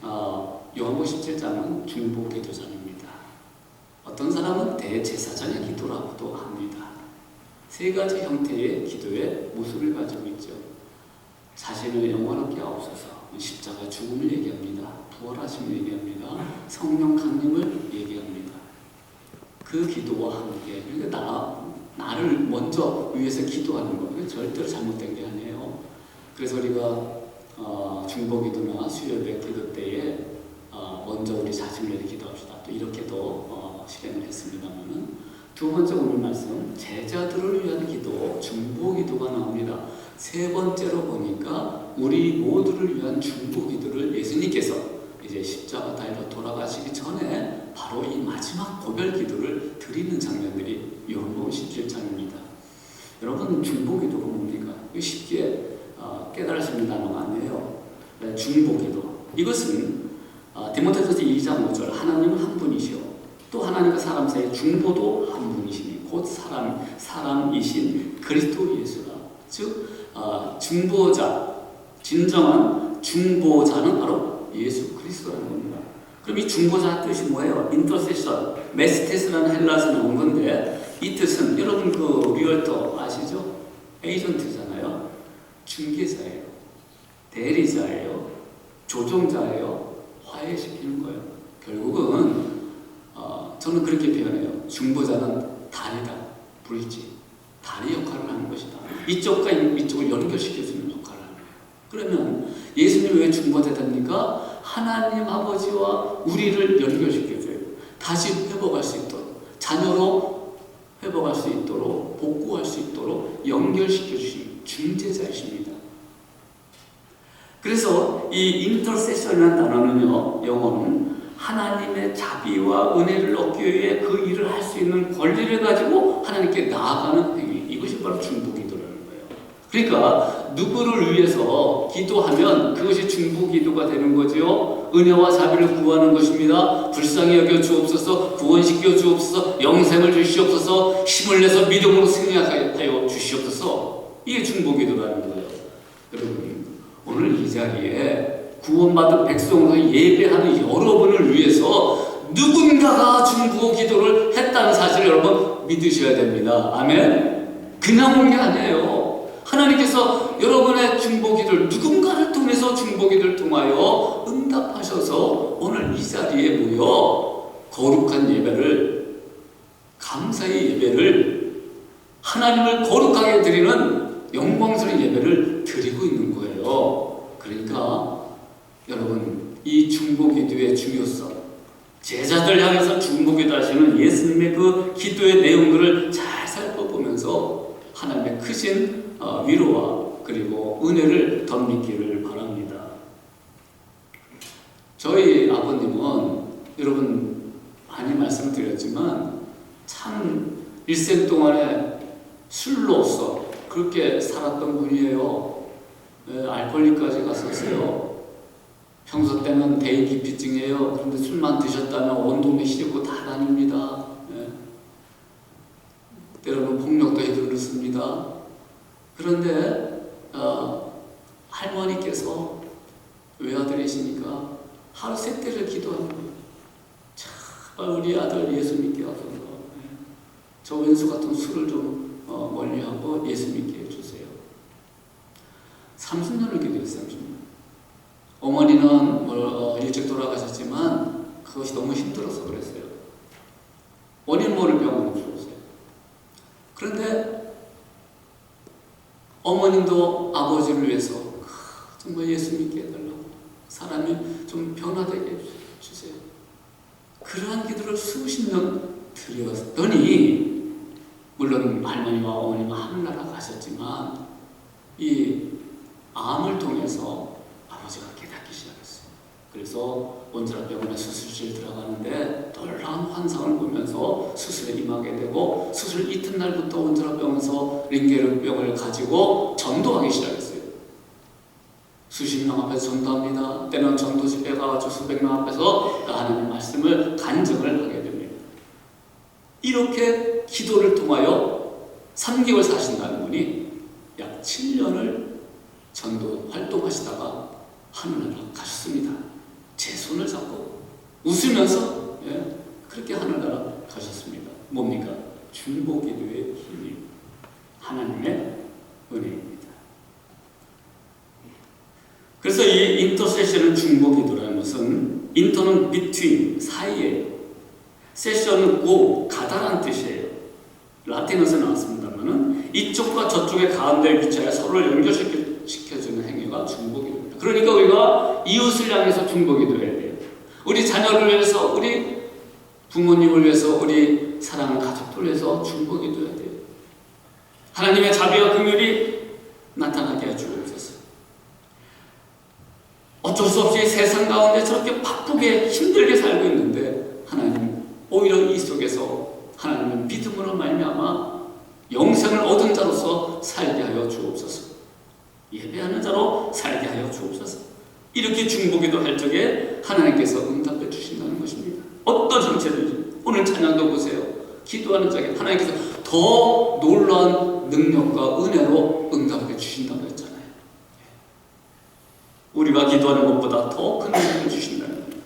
요한복음 17장은 중보 기도장입니다. 어떤 사람은 대제사장의 기도라고도 합니다. 세 가지 형태의 기도의 모습을 가지고 있죠. 자신을 영원하게 하옵소서, 십자가 죽음을 얘기합니다. 부활하심을 얘기합니다. 성령 강림을 얘기합니다. 그 기도와 함께, 그러니까 나를 먼저 위해서 기도하는 거, 이건 절대로 잘못된 게 아니에요. 그래서 우리가 중보기도나 수요예배 기도 때에 먼저 우리 자신을 위해 기도합시다, 또 이렇게도 실행을 했습니다만은, 두 번째 오늘 말씀 제자들을 위한 기도, 중보기도가 나옵니다. 세 번째로 보니까 우리 모두를 위한 중보기도를 예수님께서 이제 십자가 달려 돌아가시기 전에 바로 이 마지막 고별 기도를 드리는 장면들이 요한복음 17장입니다. 여러분, 중보기도가 뭡니까? 쉽게 깨달으십니다만 아니에요. 중보기도, 이것은 디모데전서 2장 5절 하나님은 한 분이시오, 또 하나님과 사람 사이 중보도 한 분이시니 곧 사람이신 그리스도 예수라. 즉 중보자, 진정한 중보자는 바로 예수 그리스도라는 겁니다. 그럼 이 중보자 뜻이 뭐예요? 인터세션, 메스테스라는 헬라어에서 나온 건데, 이 뜻은 여러분 그 리얼터 아시죠? 에이전트잖아요. 중개자예요, 대리자예요, 조종자예요, 화해시키는 거예요. 결국은 저는 그렇게 표현해요. 중보자는 다리다, 브릿지, 다리 역할을 하는 것이다. 이쪽과 이쪽을 연결시켜주는 역할을 하는 거예요. 그러면 예수님이 왜 중보자 됩니까? 하나님 아버지와 우리를 연결시켜줘요. 다시 회복할 수 있도록, 자녀로 회복할 수 있도록, 복구할 수 있도록 연결시켜주시는 중재자이십니다. 그래서 이 인터세션이라는 단어는요, 영어는 하나님의 자비와 은혜를 얻기 위해 그 일을 할 수 있는 권리를 가지고 하나님께 나아가는 행위, 이것이 바로 중보기도라는 거예요. 그러니까 누구를 위해서 기도하면 그것이 중보기도가 되는 거죠. 은혜와 자비를 구하는 것입니다. 불쌍히 여겨 주옵소서, 구원시켜 주옵소서, 영생을 주시옵소서, 힘을 내서 믿음으로 승리하여 주시옵소서. 이게 중보기도라는 거예요. 여러분, 오늘 이 자리에 구원받은 백성으로 예배하는 여러분을 위해서 누군가가 중보기도를 했다는 사실을 여러분 믿으셔야 됩니다. 아멘? 그냥 온 게 아니에요. 하나님께서 여러분의 중보기도를, 누군가를 통해서 중보기도를 통하여 응답하셔서 오늘 이 자리에 모여 거룩한 예배를, 감사의 예배를, 하나님을 거룩하게 드리는 영광스러운 예배를 드리고 있는 거예요. 그러니까 여러분, 이 중보기도의 중요성, 제자들 향해서 중보기도 하시는 예수님의 그 기도의 내용들을 잘 살펴보면서 하나님의 크신 위로와 그리고 은혜를 덧입기를 바랍니다. 저희 아버님은 여러분 많이 말씀드렸지만 참 일생 동안에 술로서 그렇게 살았던 분이에요. 알코올리까지 갔었어요. 평소 때는 대인기피증이에요. 그런데 술만 드셨다면 온 동네 시리고 다 다닙니다. 때로는 폭력도 휘두르습니다. 그런데 할머니께서 외아들이시니까 하루 3때를 기도하는 거예요. 제발 우리 아들 예수 믿게 하소서. 저 왼수 같은 술을 좀 멀리하고 예수 믿게 해주세요. 30년을 기도했어요. 30년. 어머니는 일찍 돌아가셨지만 그것이 너무 힘들어서 그랬어요. 원인 모를 병원에 주었어요. 그런데 어머님도 아버지를 위해서 정말 예수 믿게 해달라고, 사람이 좀 변화되게 해주세요. 그러한 기도를 수십 년 드렸더니, 물론 할머니와 어머님은 하늘나라 가셨지만 이 암을 통해서 아버지가 깨닫기 시작했어요. 그래서 원자로병원에 수술실 들어가는데 놀라운 환상을 보면서 수술에 임하게 되고, 수술 이튿날부터 원자로병원에서 링게르병을 가지고 전도하기 시작했어요. 수십 명 앞에서 전도합니다. 때는 전도 집회 가가지고 수백 명 앞에서 하나님의 말씀을 간증을 하게 됩니다. 이렇게 기도를 통하여 3개월 사신다는 분이 약 7년을 전도 활동하시다가 하늘나라 가셨습니다. 제 손을 잡고 웃으면서 그렇게 하늘나라 가셨습니다. 뭡니까? 중보기도의 힘이 하나님의 은혜입니다. 그래서 이 인터세션은 중보기도라는 것은 인터는 between 사이에 세션은 고 가다란 뜻이에요. 라틴어에서 나왔습니다만은 이쪽과 저쪽의 가운데를 위치하여 서로를 연결시켜주는 행위가 중보기도입니다. 그러니까 우리가 이웃을 향해서 중보기도해야 돼요. 우리 자녀를 위해서, 우리 부모님을 위해서, 우리 사랑하는 가족들을 위해서 중보기도해야 돼요. 하나님의 자비와 긍휼이 나타나게 해주옵소서. 어쩔 수 없이 세상 가운데 저렇게 바쁘게 힘들게 살고 있는데 하나님 오히려 이 속에서 하나님은 믿음으로 말미암아 영생을 얻은 자로서 살게 하여 주옵소서. 예배하는 자로 살게 하여 주옵소서. 이렇게 중보기도 할 적에 하나님께서 응답해 주신다는 것입니다. 어떤 형체든지 오늘 찬양도 보세요. 기도하는 적에 하나님께서 더 놀라운 능력과 은혜로 응답해 주신다고 했잖아요. 우리가 기도하는 것보다 더 큰 응답을 주신다는 거예요.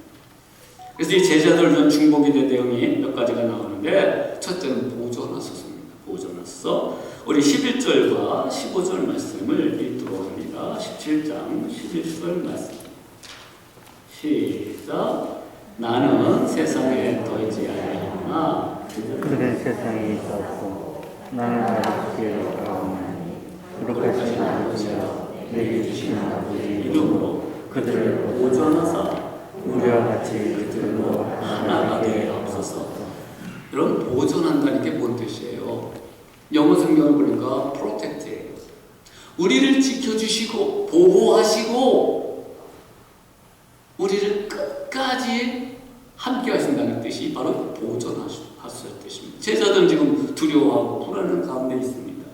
그래서 이 제자들 전 중보기도 내용이 몇 가지가 나오는데 첫째는 보존하소서입니다. 보존하소서. 우리 11절과 15절 말씀을 읽도록 합니다. 17장 11절 말씀 시작. 나는 세상에 더이지 아니하나 그들은 세상에 있었고 나는 아버지께 가오나니 거룩하신 아버지여 내게 주신 아버지 이름으로 그들을 보존하사 우리와 같이 그들로 하나가 되게 하옵소서. 여러분, 보존한다는 게 뭔 뜻이에요? 영어 성경을 보니까 protect예요. 우리를 지켜주시고 보호하시고 우리를 끝까지 함께 하신다는 뜻이 바로 보존하셨을 뜻입니다. 제자들은 지금 두려워하고 불안한 가운데 있습니다.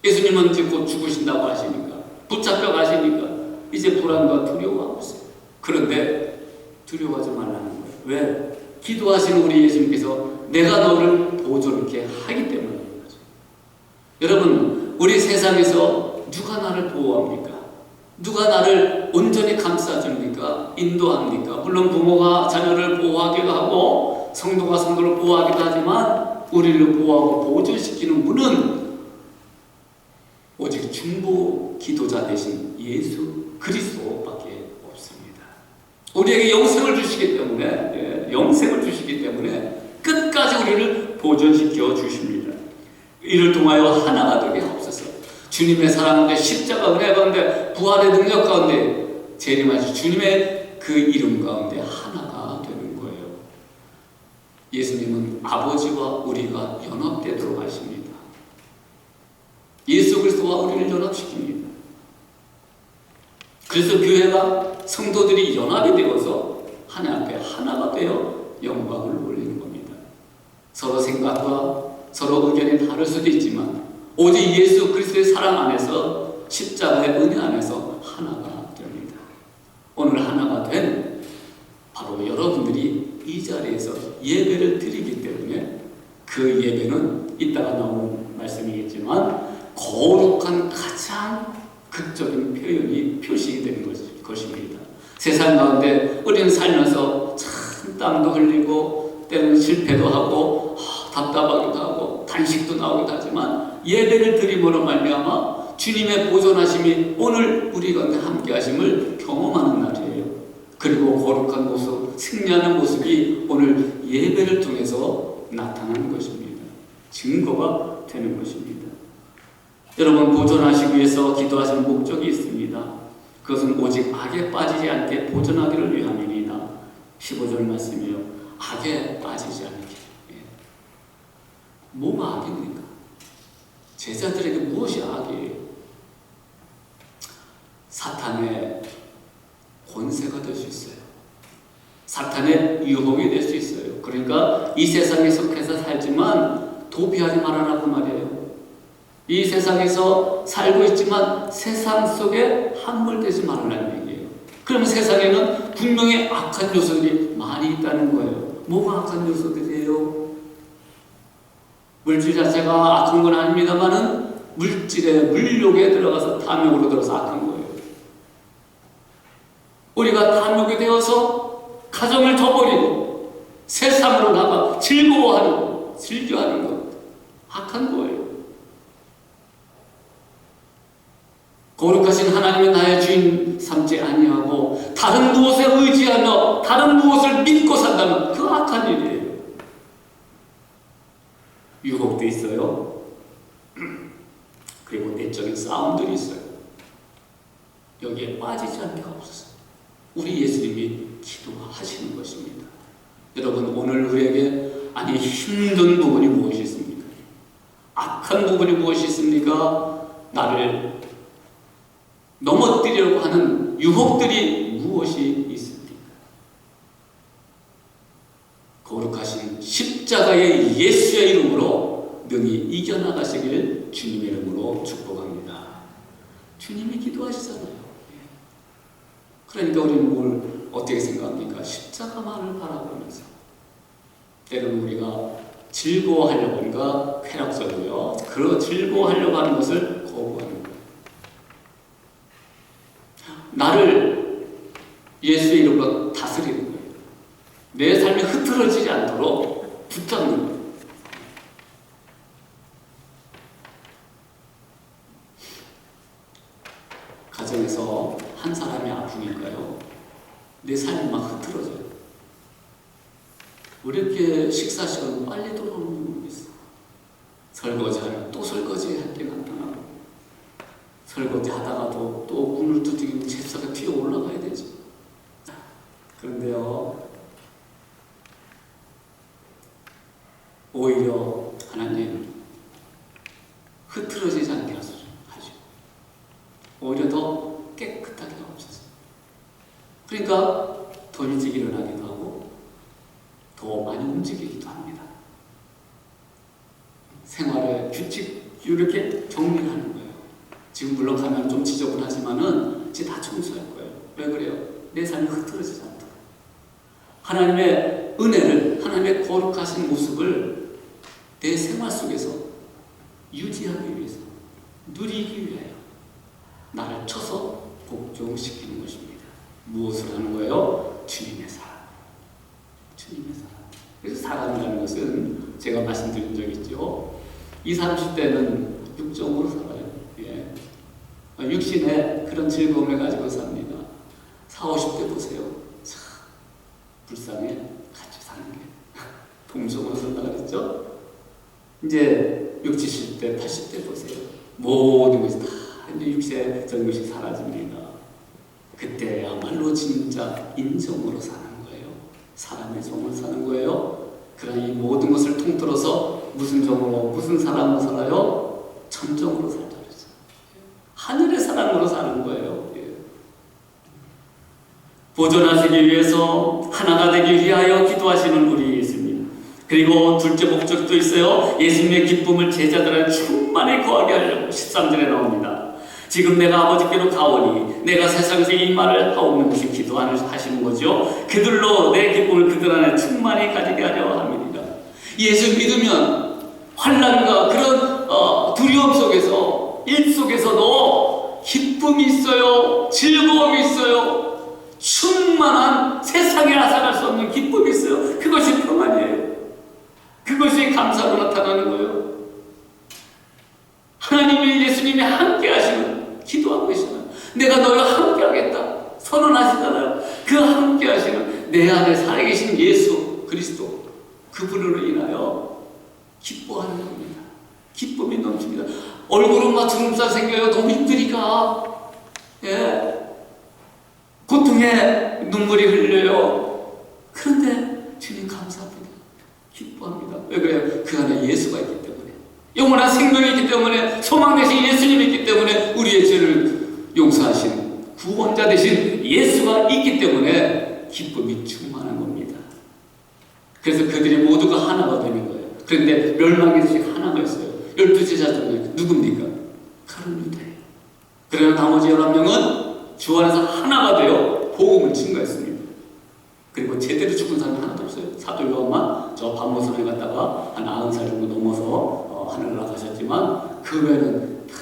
예수님은 이제 곧 죽으신다고 하시니까, 붙잡혀 가시니까 이제 불안과 두려워하고 있어요. 그런데 두려워하지 말라는 거예요. 왜? 기도하시는 우리 예수님께서 내가 너를 보존케 하기 때문인 거죠. 여러분, 우리 세상에서 누가 나를 보호합니까? 누가 나를 온전히 감싸줍니까? 인도합니까? 물론 부모가 자녀를 보호하기도 하고 성도가 성도를 보호하기도 하지만 우리를 보호하고 보존시키는 분은 오직 중보 기도자 되신 예수 그리스도밖에 없습니다. 우리에게 영생을 주시기 때문에, 영생을 주시기 때문에 끝까지 우리를 보존시켜 주십니다. 이를 통하여 하나가 되게 하옵소서. 주님의 사랑 가운데, 십자가 은혜 가운데, 부활의 능력 가운데 재림하신 주님의 그 이름 가운데 하나가 되는 거예요. 예수님은 아버지와 우리가 연합되도록 하십니다. 예수 그리스도와 우리를 연합시킵니다. 그래서 교회가 성도들이 연합이 되어서 하나님 앞에 하나가 되어 영광을 올리는 겁니다. 서로 생각과 서로 의견이 다를 수도 있지만 오직 예수 그리스도의 사랑 안에서 십자가의 은혜 안에서 하나가 됩니다. 오늘 하나가 된 바로 여러분들이 이 자리에서 예배를 드리기 때문에 그 예배는 이따가 나오는 말씀이겠지만 거룩한 가장 극적인 표현이 표시가 되는 것입니다. 세상 가운데 우리는 살면서 참 땀도 흘리고 때로는 실패도 하고 답답하기도 하고 단식도 나오기도 하지만 예배를 드림으로 말미암아 주님의 보존하심이 오늘 우리 가운데 함께 하심을 경험하는 날이에요. 그리고 거룩한 모습, 승리하는 모습이 오늘 예배를 통해서 나타나는 것입니다. 증거가 되는 것입니다. 여러분, 보존하시기 위해서 기도하시는 목적이 있습니다. 그것은 오직 악에 빠지지 않게 보존하기를 위함이니이다. 15절 말씀이요. 악에 빠지지 않게. 뭐가 악입니까? 제자들에게 무엇이 악이에요? 사탄의 권세가 될 수 있어요. 사탄의 유혹이 될 수 있어요. 그러니까 이 세상에 속해서 살지만 도피하지 말아라고 말이에요. 이 세상에서 살고 있지만 세상 속에 함몰되지 말라는 얘기예요. 그러면 세상에는 분명히 악한 요소들이 많이 있다는 거예요. 뭐가 악한 요소들이에요? 물질 자체가 악한 건 아닙니다만은 물질의 물욕에 들어가서 탐욕으로 들어서 악한 거예요. 우리가 탐욕이 되어서 거룩하신 하나님이 나의 주인 삼지 아니하고 다른 무엇에 의지하며 다른 무엇을 믿고 산다면 그 악한 일이에요. 유혹도 있어요. 그리고 내적인 싸움들이 있어요. 여기에 빠지지 않게 하옵소서. 우리 예수님이 기도하시는 것입니다. 여러분, 오늘 우리에게 힘든 부분이 무엇이 있습니까? 악한 부분이 무엇이 있습니까? 나를 넘어뜨리려고 하는 유혹들이 무엇이 있습니까? 거룩하신 십자가의 예수의 이름으로 능히 이겨나가시길 주님의 이름으로 축복합니다. 주님이 기도하시잖아요. 그러니까 우리는 뭘 어떻게 생각합니까? 십자가만을 바라보면서 때로는 우리가 즐거워하려고 하니까 쾌락적이고요. 그 즐거워하려고 하는 것을 거부하는 거예요. 나를 예수의 이름으로 다스리는 거예요. 내 삶이 흐트러지지 않도록 붙잡는 거예요. 가정에서 한 사람이 아프니까요, 내 삶이 막 흐트러져요. 왜 이렇게 식사 시간 빨리 들어오는지 모르겠어. 설거지하면 또 설거지할 게 나타나고, 설거지 하다가도 또 문을 두드리면 제사가 튀어 올라가야 되죠. 그런데요, 오히려 하나님 흐트러지지 않게 하시고 오히려 더 깨끗하게 하옵소서. 그러니까 더 일찍 일어나기도 하고 더 많이 움직이기도 합니다. 생활의 규칙 이렇게 정리를 하는 거예요. 지금 물론 가면 좀 지저분하지만은 이제 다 청소할 거예요. 왜 그래요? 내 삶이 흐트러지지 않도록. 하나님의 은혜를, 하나님의 거룩하신 모습을 내 생활 속에서 유지하기 위해서, 누리기 위하여 나를 쳐서 복종시키는 것입니다. 무엇을 하는 거예요? 주님의 사랑. 주님의 사랑. 그래서 사랑이라는 것은 제가 말씀드린 적 있죠. 20, 30대는 육적으로 살아요. 예. 육신의 그런 즐거움을 가지고 삽니다. 40, 50대 보세요. 참 불쌍해. 같이 사는 게. 동성으로 산다 그랬죠? 이제 60, 70대, 80대 보세요. 모든 것이 다 이제 육신의 정것이 사라집니다. 그때야말로 진짜 인정으로 사는 거예요. 사람의 정으로 사는 거예요. 그러나 이 모든 것을 통틀어서 무슨 정으로, 무슨 사랑으로 살아요? 천정으로 살자 그랬죠. 하늘의 사랑으로 사는 거예요. 예. 보존하시기 위해서, 하나가 되기 위하여 기도하시는 우리 예수님. 그리고 둘째 목적도 있어요. 예수님의 기쁨을 제자들한테 충만히 거하게 하려고 13절에 나옵니다. 지금 내가 아버지께로 가오니 내가 세상에서 이 말을 하옵는 것이 기도하시는 거죠. 그들로 내 기쁨을 그들 안에 충만히 가지게 하려 합니다. 예수 믿으면 환난과 그런 두려움 속에서, 일 속에서도 기쁨이 있어요. 즐거움이 있어요. 충만한 세상에 앗아갈 수 없는 기쁨이 있어요. 그것이 평안이에요. 그것이 감사로 나타나는 거예요. 하나님이, 예수님이 함께 하시는, 기도하고 계시는, 내가 너희와 함께 하겠다 선언하시잖아요. 그 함께 하시는 내 안에 살아계신 예수 그리스도, 그분으로 인하여 기뻐하는 겁니다. 기쁨이 넘칩니다. 얼굴은 막 주름살 생겨요. 너무 힘드니까. 예. 고통에 눈물이 흘려요. 그런데 주님 감사합니다. 기뻐합니다. 왜 그래요? 그 안에 예수가 있기 때문에, 영원한 생명이 있기 때문에, 소망 되신 예수님이 있기 때문에, 우리의 죄를 용서하신 구원자 되신 예수가 있기 때문에 기쁨이 충만한 겁니다. 그래서 그들이 모두가 하나가 되는 거예요. 그런데 멸망의 하나가 있어요. 12제자 중에 누굽니까? 가룟 유다예요. 그러나 나머지 11명은 주 안에서 하나가 되어 복음을 증거했습니다. 그리고 제대로 죽은 사람이 하나도 없어요. 사도 요한만 저 반모선에 갔다가 한 90살 정도 넘어서 하늘을 나가셨지만 그 외에는 다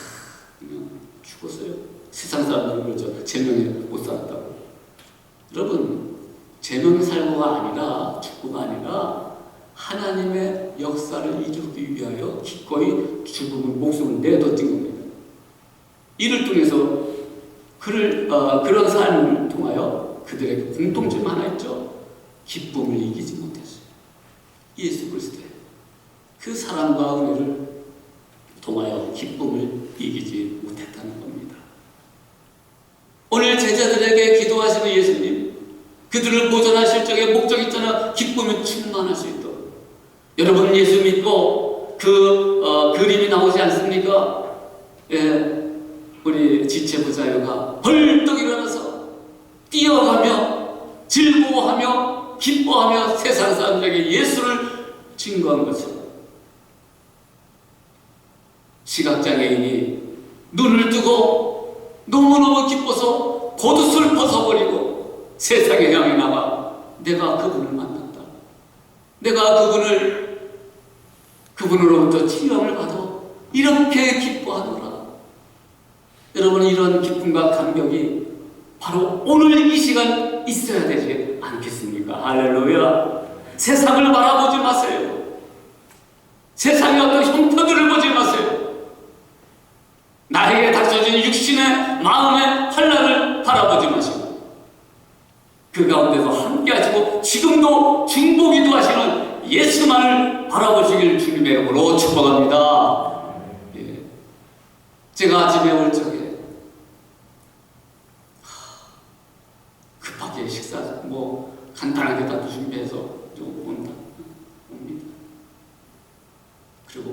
그냥 죽었어요. 세상 사람들은 그렇죠. 제명에 못 살았다고. 여러분, 제명에 살고가 아니라 죽고가 아니라 하나님의 역사를 이루기 위하여 기꺼이 죽음을, 목숨을 내던진 겁니다. 이를 통해서 그런 삶을 통하여 그들에게 공통점 하나 있죠. 기쁨을 이기지 못했어요. 예수 그리스도의 그 사랑과 은혜를 통하여 기쁨을 이기지 못했다는 겁니다. 오늘 제자들에게 기도하시는 예수님, 그들을 보존하실 적에 목적 있잖아. 기쁨이 충만할 수 있도록. 여러분 예수 믿고 그림이 나오지 않습니까? 예, 우리 지체부자유가 벌떡 일어나서 뛰어가며 즐거워하며 기뻐하며 세상 사람들에게 예수를 증거한 것처럼 시각장애인이 눈을 뜨고 너무너무 기뻐서 겉옷을 벗어버리고 세상에 향해 나가 내가 그분을 만났다. 내가 그분으로부터 치유함을 받아 이렇게 기뻐하노라. 여러분 이런 기쁨과 감격이 바로 오늘 이 시간 있어야 되지 않겠습니까? 할렐루야. 세상을 바라보지 마세요. 세상의 어떤 형편들을 보지 마세요. 나에게 닥쳐진 육신의 마음의 환난을 바라보지 마시고 그 가운데서 함께 하시고 지금도 중보기도 하시는 예수만을 바라보시길 주님의 이름으로 축복합니다. 예. 제가 아침에 올 적에 급하게 식사 간단하게 다 준비해서 좀 옵니다. 그리고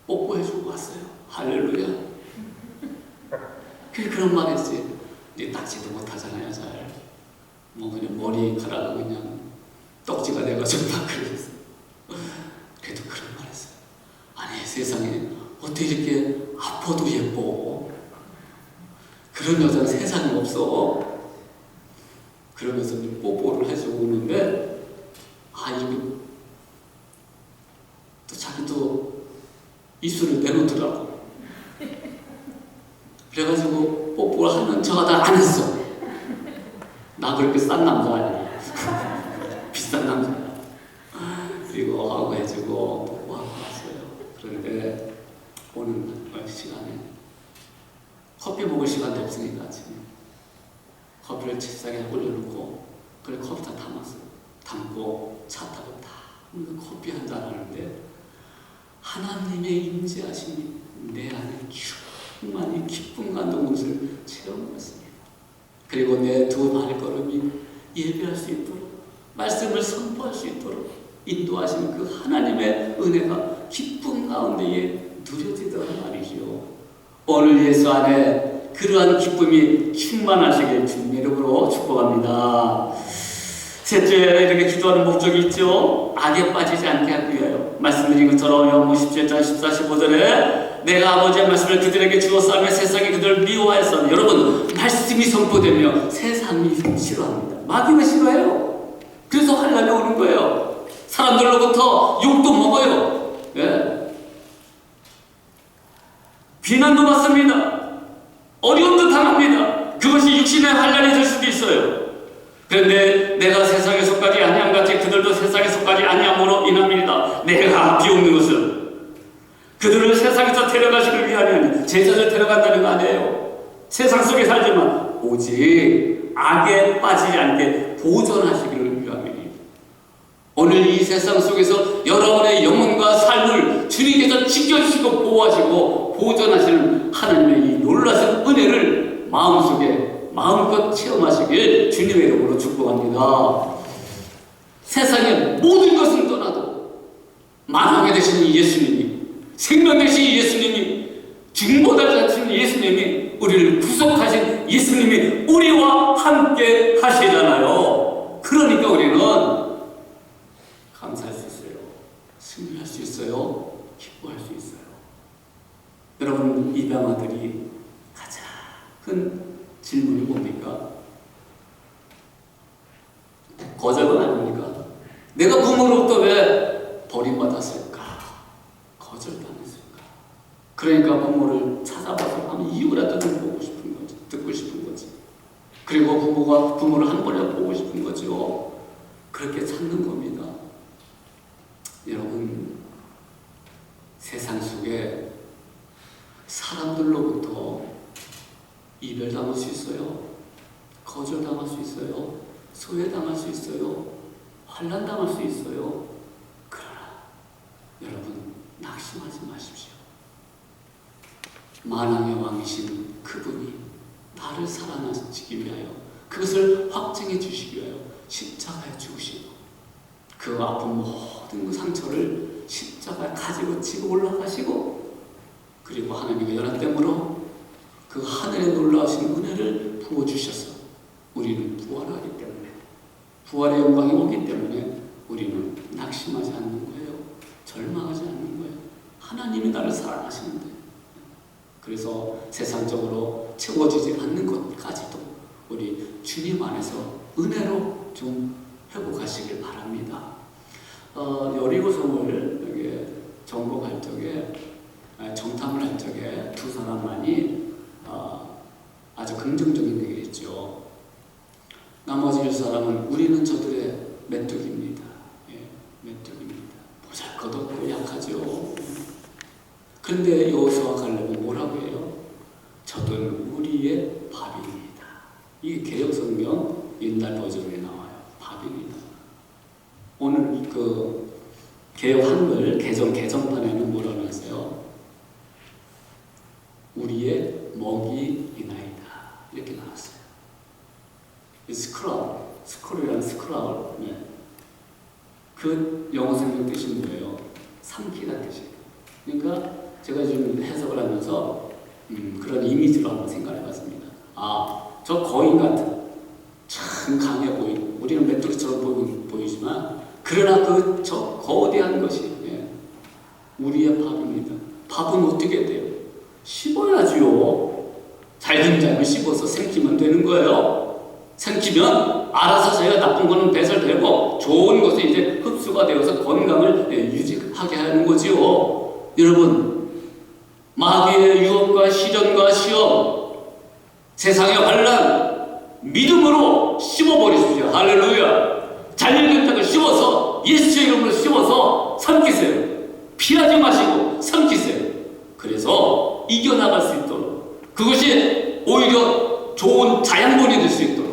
뽀뽀해주고 왔어요. 할렐루야. 그런 말 했어요. 닦지도 못하잖아요, 잘. 그냥 머리카락은 그냥 떡지가 돼가지고 막 그랬어요. 그래도 그런 말 했어요. 아니, 세상에 어떻게 이렇게 아파도 예뻐? 그런 여자는 세상에 없어. 그러면서 뽀뽀를 해주고 오는데, 이거 또 자기도 입술을 내놓더라고. 그래가지고 뽀뽀를 하는 척하다 안 했어. 나 그렇게 싼 남자 아니야. 비싼 남자야. 그리고 하고 해주고 뽀뽀하고 왔어요. 그런데 오는 시간에 커피 먹을 시간도 없으니까 아침에 커피를 책상에 올려놓고 그래 커피 다 담았어요. 담고 차 타고 다 커피 한잔 하는데 하나님의 임재하심이 내 안에 충만히 기쁨과 눈물을 채워놓았습니다. 그리고 내 두 발걸음이 예배할 수 있도록 말씀을 선포할 수 있도록 인도하시는 그 하나님의 은혜가 기쁨 가운데에 누려지더란 말이죠. 오늘 예수 안에 그러한 기쁨이 충만하시길 주님 이름으로 축복합니다. 셋째, 이렇게 기도하는 목적이 있죠. 악에 빠지지 않게 하기 위하여 말씀드린 것처럼 요한복음 17장 14, 15절에 내가 아버지의 말씀을 그들에게 주었사오며 세상이 그들을 미워하였사오니 여러분 말씀이 선포되며 세상이 싫어합니다. 마귀가 싫어해요. 그래서 환난이 오는 거예요. 사람들로부터 욕도 먹어요. 예. 비난도 받습니다. 어려움도 당합니다. 그것이 육신의 환난이 될 수도 있어요. 그런데 내가 세상에 속하지 아니함 같이 그들도 세상에 속하지 아니함으로 인함이다. 내가 비옵는 것은 그들을 세상에서 데려가시기 위하면 제자를 데려간다는 거 아니에요. 세상 속에 살지만 오직 악에 빠지지 않게 보존하시기를 위함이니 오늘 이 세상 속에서 여러분의 영혼과 삶을 주님께서 지켜주시고 보호하시고 보존하시는 하나님의 이 놀라운 은혜를 마음속에 마음껏 체험하시길 주님의 이름으로 축복합니다. 세상의 모든 것은 떠나도 만왕에 되시는 예수님이 생명 되신 예수님이 중보자 되신 예수님이 우리를 구속하신 예수님이 우리와 함께 하시잖아요. 그러니까 우리는 감사할 수 있어요. 승리할 수 있어요. 기뻐할 수 있어요. 여러분 입양아들이 가장 큰 질문이 뭡니까? 거절은 아닙니까? 내가 부모로부터 왜 버림받았을까? 거절당했을까? 그러니까 부모를 찾아봐서 아무 이유라도 보고 싶은 거지, 듣고 싶은 거지. 그리고 부모가 부모를 한 번이라도 보고 싶은 거죠. 그렇게 찾는 겁니다. 여러분, 세상 속에 사람들로부터 이별당할 수 있어요. 거절당할 수 있어요. 소외당할 수 있어요. 환난당할 수 있어요. 그러나 여러분 낙심하지 마십시오. 만왕의 왕이신 그분이 나를 살아나시기 위하여 그것을 확증해 주시기 위하여 십자가에 죽으시고 그 아픈 모든 그 상처를 십자가에 가지고 지고 올라가시고 그리고 하나님의 연합됨으로 그 하늘의 놀라우신 은혜를 부어주셔서 우리는 부활하기 때문에 부활의 영광이 오기 때문에 우리는 낙심하지 않는 거예요. 절망하지 않는 거예요. 하나님이 나를 사랑하시는데 그래서 세상적으로 채워지지 않는 것까지도 우리 주님 안에서 은혜로 좀 회복하시길 바랍니다. 여리고성을 여기 정복할 적에 정탐을 할 적에 두 사람만이 아주 긍정적인 얘기를 했죠. 나머지 두 사람은 우리는 저들의 메뚜기입니다. 예, 메뚜기입니다. 보잘것없고 약하죠. 그런데 여호수아 갈렙은 뭐라고 해요? 저들은 우리의 밥입니다. 이게 개역성경 옛날 버전에 나와요. 밥입니다. 오늘 그 개역 한글 개정판에는 뭐라고 했어요? 우리의 먹이이나이다. 이렇게 나왔어요. 스크롤이라는 스크롤. 네. 그 영어 성경 뜻이 뭐예요? 삼키다는 뜻이에요. 그러니까 제가 지금 해석을 하면서 그런 이미지로 한번 생각해 봤습니다. 저 거인 같은 참 강해 보이고 우리는 메뚜기처럼 보이지만 그러나 저 거대한 것이 우리의 밥입니다. 밥은 어떻게 돼요? 씹어야지요. 잘된 장을 씹어서 생기면 되는 거예요. 생기면 알아서 저희가 나쁜 거는 배설되고 좋은 것은 이제 흡수가 되어서 건강을 유지하게 하는 거지요. 여러분, 마귀의 유혹과 시련과 시험, 세상의 환난 믿음으로 씹어버리십시오. 할렐루야. 잘된 장을 씹어서 예수의 이름으로 씹어서 삼키세요. 피하지 마시고 삼키세요. 그래서 이겨나갈 수 있도록 그것이 오히려 좋은 자양분이 될 수 있도록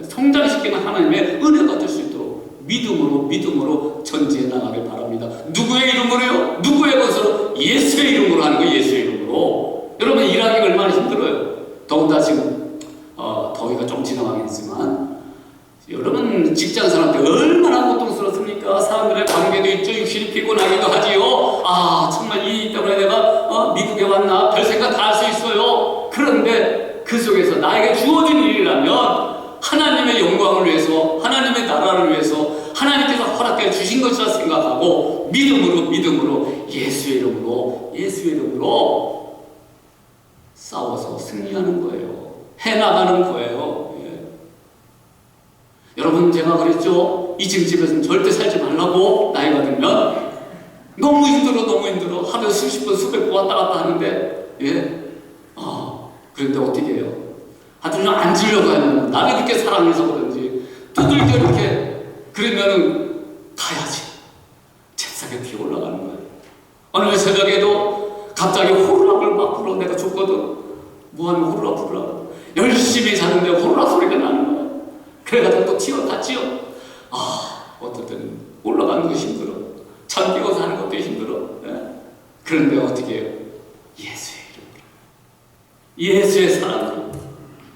성장시키는 하나님의 은혜가 될 수 있도록 믿음으로 전지해 나가길 바랍니다. 누구의 이름으로요? 누구의 것으로? 예수의 이름으로 하는 거예요. 예수의 이름으로. 여러분 일하기가 얼마나 힘들어요. 더군다나 지금 더위가 좀 지나가긴 했지만 여러분 직장 사람들 얼마나 고통스럽습니까? 사람들의 관계도 있죠. 육신이 피곤하기도 하지요. 정말 이 때문에 내가 미국에 왔나? 별 생각 다 할 수 있어요. 그런데 그 속에서 나에게 주어진 일이라면 하나님의 영광을 위해서 하나님의 나라를 위해서 하나님께서 허락해 주신 것이라 생각하고 믿음으로 예수의 이름으로 싸워서 승리하는 거예요. 해나가는 거예요. 여러분 제가 그랬죠. 2층 집에서는 절대 살지 말라고. 나이가 들면 너무 힘들어. 하루에 수십 번 수백 번 왔다 갔다 하는데 그런데 어떻게 해요? 하여튼 앉으려고 하면 나를 그렇게 사랑해서 그런지 두들겨 이렇게 그러면은 가야지. 잽싸게 피어 올라가는 거예요. 어느 새벽에도 갑자기 호루라기를 막 불어. 내가 줬거든. 뭐하면 호루라기 열심히 자는데 호루라기 소리가 나는 거야. 그래가지고 또 튀어갔지요. 어떨 때는 올라가는 것이 힘들어. 천 뛰어서 하는 것도 힘들어. 그런데 어떻게 해요? 예수의 이름으로, 예수의 사랑으로,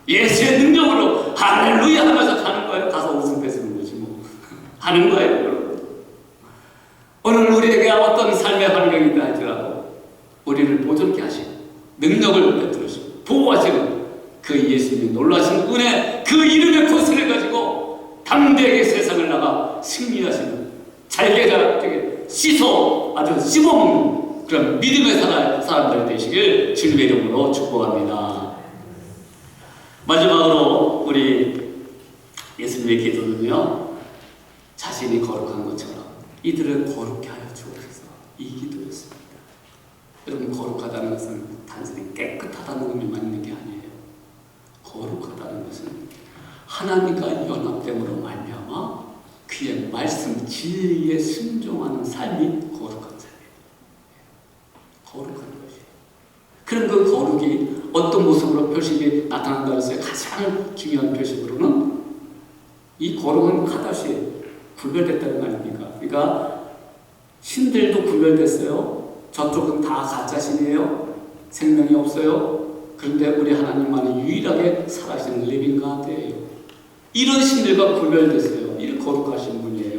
예수의 능력으로 할렐루야 하면서 가는 거예요. 가서 웃음 뺏는 거지 뭐. 하는 거예요, 여러분. 오늘 우리에게 어떤 삶의 환경이다 할지라도 우리를 보존케 하시고 능력을 베풀으시고 보호하시는 그 예수님의 놀라신 은혜, 그 이름의 것을 가지고 담대하게 세상을 나가 승리하시는 잘게 아주 씹어먹는 그런 믿음의 사람들 되시길 주님의 이름으로 축복합니다. 마지막으로 우리 예수님의 기도는요, 자신이 거룩한 것처럼 이들을 거룩게 하여 주옵소서, 이 기도였습니다. 여러분, 거룩하다는 것은 단순히 깨끗하다는 의미만 있는 게 아니에요. 거룩하다는 것은 하나님과 연합됨으로 말미암아 그의 말씀 진리에 순종하는 삶이 거룩한 삶이에요. 거룩한 것이에요. 그런 그 거룩이 어떤 모습으로 거룩 표식이 나타난다 그랬어요. 가장 중요한 표식으로는 이 거룩은 카다시 분별됐다는 말입니까? 그러니까 신들도 분별됐어요. 저쪽은 다 가짜 신이에요. 생명이 없어요. 그런데 우리 하나님만이 유일하게 살아계신 리빙 가드예요. 이런 신들과 분별됐어요. 이 거룩하신 분이에요.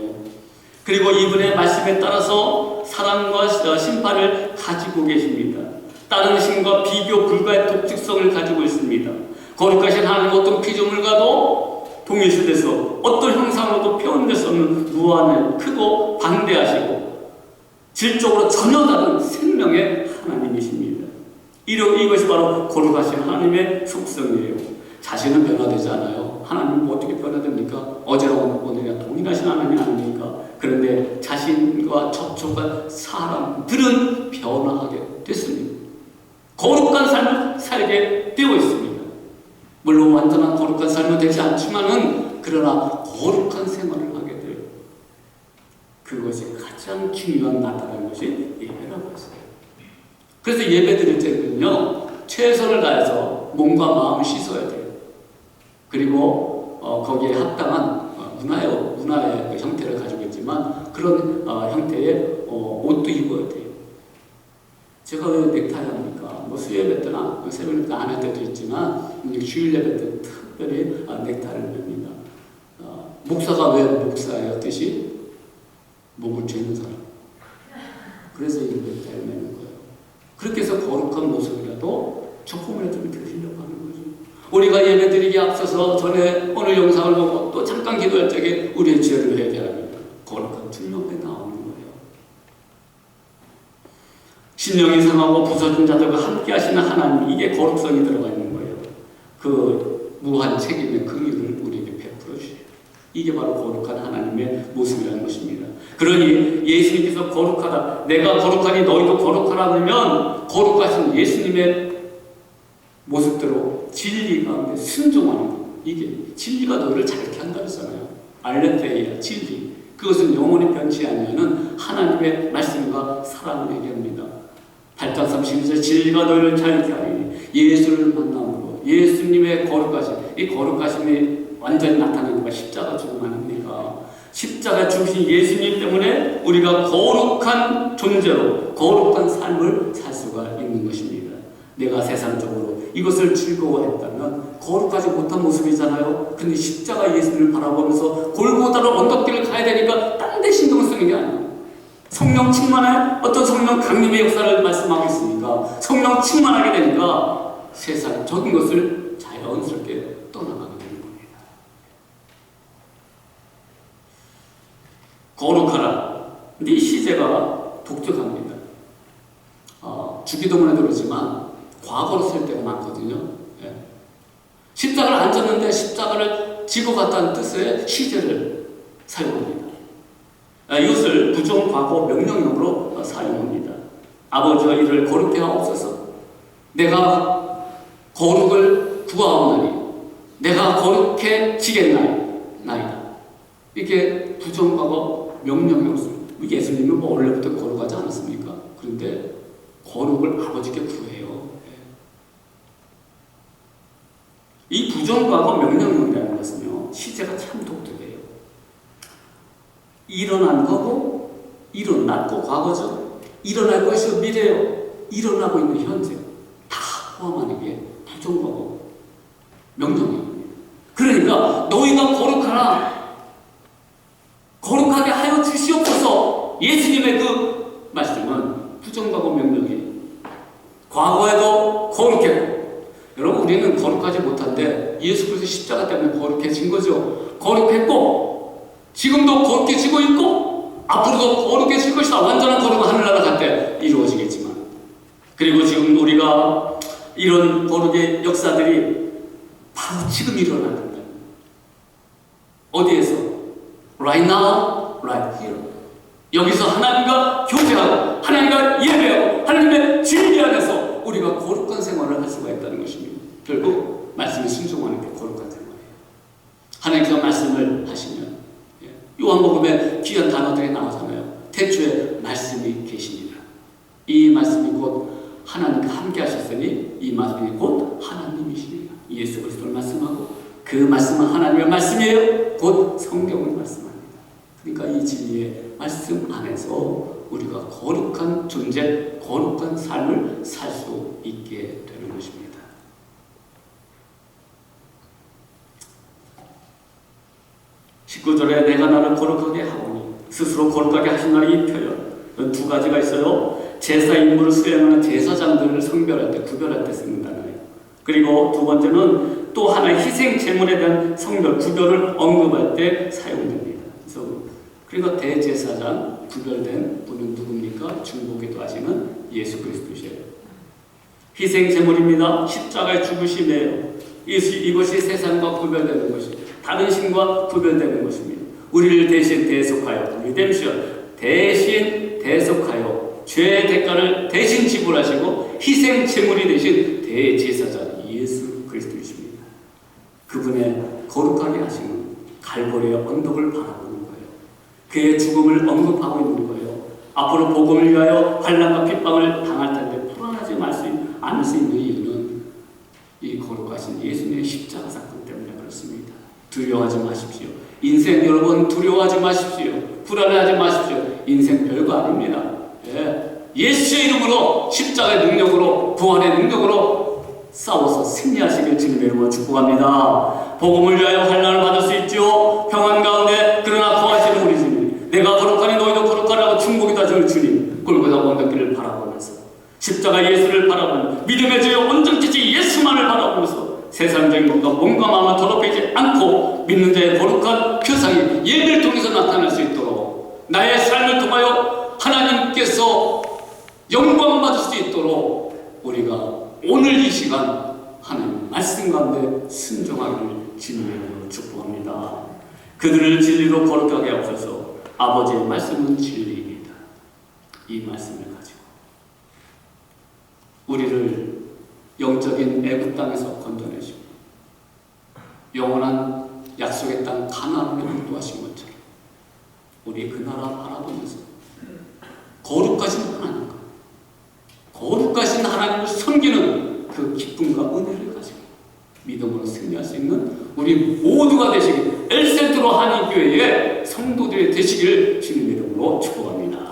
그리고 이분의 말씀에 따라서 사랑과 심판을 가지고 계십니다. 다른 신과 비교 불가의 독특성을 가지고 있습니다. 거룩하신 하나님 어떤 피조물과도 동일시돼서 어떤 형상으로도 표현될 수 없는 무한해 크고 방대하시고 질적으로 전혀 다른 생명의 하나님이십니다. 이것이 바로 거룩하신 하나님의 속성이에요. 자신은 변화되지 않아요. 하나님은 어떻게 변화됩니까? 어제와 오늘이나 동일하신 하나님 아닙니까? 그런데 자신과 접촉한 사람들은 변화하게 됐습니다. 거룩한 삶을 살게 되어 있습니다. 물론 완전한 거룩한 삶은 되지 않지만은 그러나 거룩한 생활을 하게 돼요. 그것이 가장 중요한 나타나는 것이 예배라고 했어요. 그래서 예배 드릴 때는요, 최선을 다해서 몸과 마음을 씻어야 돼요. 그리고 거기에 합당한 문화의 형태를 가지고 있지만 그런 형태의 옷도 입어야 돼요. 제가 왜 넥타이 합니까? 뭐 수요예배 때나 새벽 예배 때 안 할 때도 있지만 주일 예배 때 특별히 넥타이를 맵니다. 목사가 왜 목사예요? 뜻이 목을 죄는 사람. 그래서 이 넥타이를 매는 거예요. 그렇게 해서 거룩한 모습이라도 조금이라도 좀 드리려고 하는 거죠. 우리가 예배드리기에 앞서서 전에 오늘 영상을 보고 또 잠깐 기도할 적에 우리의 죄를 회개합니다. 거룩한 증명에 나오는 거예요. 신령이 상하고 부서진 자들과 함께 하시는 하나님, 이게 거룩성이 들어가 있는 거예요. 그 무한 책임의 긍휼을 우리에게 베풀어 주세요. 이게 바로 거룩한 하나님의 모습이라는 것입니다. 그러니 예수님께서 거룩하다, 내가 거룩하니 너희도 거룩하라 그러면 거룩하신 예수님의 모습대로 진리 가운데 순종하는 것, 이게 진리가 너희를 자유케 한다 그랬잖아요. 알레테이아, 진리, 그것은 영원히 변치 아니하는 하나님의 말씀과 사랑을 얘기합니다. 8장 32절, 진리가 너희를 자유케 하리니 예수를 만남으로 예수님의 거룩하심, 이 거룩하심이 완전히 나타나는 것과 십자가 죽음 아닙니까? 십자가 죽으신 예수님 때문에 우리가 거룩한 존재로 거룩한 삶을 살 수가 있는 것입니다. 내가 세상적으로 이것을 즐거워했다면 거룩하지 못한 모습이잖아요. 근데 십자가 예수님을 바라보면서 골고다로 언덕길을 가야 되니까 딴 데 신경 쓰는 게 아니에요. 성령 충만해? 어떤 성령 강림의 역사를 말씀하고 있으니까 성령 충만하게 되니까 세상적인 것을 자연스럽게 떠나가게 되는 겁니다. 거룩하라. 근데 이 시제가 독특합니다. 주기도문에도 그렇지만 과거로 쓸 때가 많거든요. 예. 십자가를 안 졌는데 십자가를 지고 갔다는 뜻의 시제를 사용합니다. 이것을 부정과거 명령형으로 사용합니다. 아버지와 이를 거룩케 하옵소서. 내가 거룩을 구하오나니 내가 거룩해 지겠나이다. 이게 부정과거 명령형으로 씁니다. 예수님은 뭐 원래부터 거룩하지 않았습니까? 그런데 거룩을 아버지께 구해요. 이 부정과거 명령형이라는 것은요, 시제가 참 독특해요. 일어난 거고, 일어났고 과거죠. 일어날 것이 미래요. 일어나고 있는 현재. 다 포함하는 게 부정과거 명령형입니다. 그러니까 너희가 거룩하라. 거룩하게 하여 주시옵소서. 예수님의 그 말씀은 부정과거 명령이에요. 과거에도 거룩했고, 여러분 우리는 거룩하지 못한데 예수 그리스도 십자가 때문에 거룩해진 거죠. 거룩했고 지금도 거룩해지고 있고 앞으로도 거룩해질 것이다. 완전한 거룩은 하늘나라 갈 때 이루어지겠지만, 그리고 지금 우리가 이런 거룩의 역사들이 바로 지금 일어나는 거예요. 어디에서? Right now, right here. 여기서 하나님과 교제하고 하나님과 예배하고 하나님의 진리 안에서 우리가 거룩한 생활을 할 수가 있다는 것입니다. 결국 말씀에 순종하는 게 거룩한 생활이에요. 하나님께서 말씀을 하시면, 요한복음에 귀한 단어들이 나오잖아요. 태초에 말씀이 계십니다. 이 말씀이 곧 하나님과 함께 하셨으니 이 말씀이 곧 하나님이십니다. 그 말씀은 하나님의 말씀이에요. 곧 성경을 말씀합니다. 그러니까 이 진리의 말씀 안에서 우리가 거룩한 존재, 거룩한 삶을 살 수 있게 되는 것입니다. 19절에 내가 나를 거룩하게 하오니 스스로 거룩하게 하신다는 이 표현, 두 가지가 있어요. 제사 임무를 수행하는 제사장들을 성별할 때, 구별할 때 쓰는 단어예요. 그리고 두 번째는 또 하나의 희생 제물에 대한 성별, 구별을 언급할 때 사용됩니다. 그래서 대제사장 구별된 분은 누굽니까? 중보기도 하시는 예수 그리스도시에요. 희생 제물입니다. 십자가의 죽으심이에요. 이것이 세상과 구별되는 것이, 다른 신과 구별되는 것입니다. 우리를 대신 대속하여, 리뎀션, 대신 대속하여 죄의 대가를 대신 지불하시고 희생 제물이 되신 대제사장 예수 그리스도이십니다. 그분의 거룩하게 하시는 갈보리의 언덕을 바라보는 거예요. 그의 죽음을 언급하고 있는 거예요. 앞으로 복음을 위하여 환난과 핍박을 당할 텐데 불안하지 않을 수 있는 이유는 이 거룩하신 예수님의 십자가 사건 때문에 그렇습니다. 두려워하지 마십시오. 인생 여러분 두려워하지 마십시오. 불안해하지 마십시오. 인생 별거 아닙니다. 예수의 이름으로 십자가의 능력으로 부활의 능력으로 싸워서 승리하시길 주님의 이름으로 축복합니다. 복음을 위하여 환난을 받을 수 있죠. 평안 가운데 그러나 거하시는 우리 주님, 내가 거룩하니 너희도 거룩하라고 충고기도 하시는 주님, 골고다 언덕길을 바라보면서 십자가 예수를 바라보며 믿음의 주여 온전히 예수만을 바라보면서 세상적인 것과 몸과 마음을 더럽히지 않고 믿는 자의 거룩한 표상이 예배를 통해서 나타날 수 있도록, 나의 삶을 통하여 하나님께서 영광 받을 수 있도록 우리가 오늘 이 시간 하나님 말씀 가운데 순종하기를 주님의 이름으로 축복합니다. 그들을 진리로 거룩하게 하옵소서. 아버지의 말씀은 진리입니다. 이 말씀을 가지고 우리를 영적인 애굽 땅에서 건져내시고 영원한 약속의 땅 가나안으로 인도하신 것처럼 우리 그 나라 바라보면서 거룩하신 하나님과 거룩하신 하나님을 섬기는 그 기쁨과 은혜를 가지고 믿음으로 승리할 수 있는 우리 모두가 되시길, 엘센트로 한인교회의 성도들이 되시길 주님의 이름으로 축복합니다.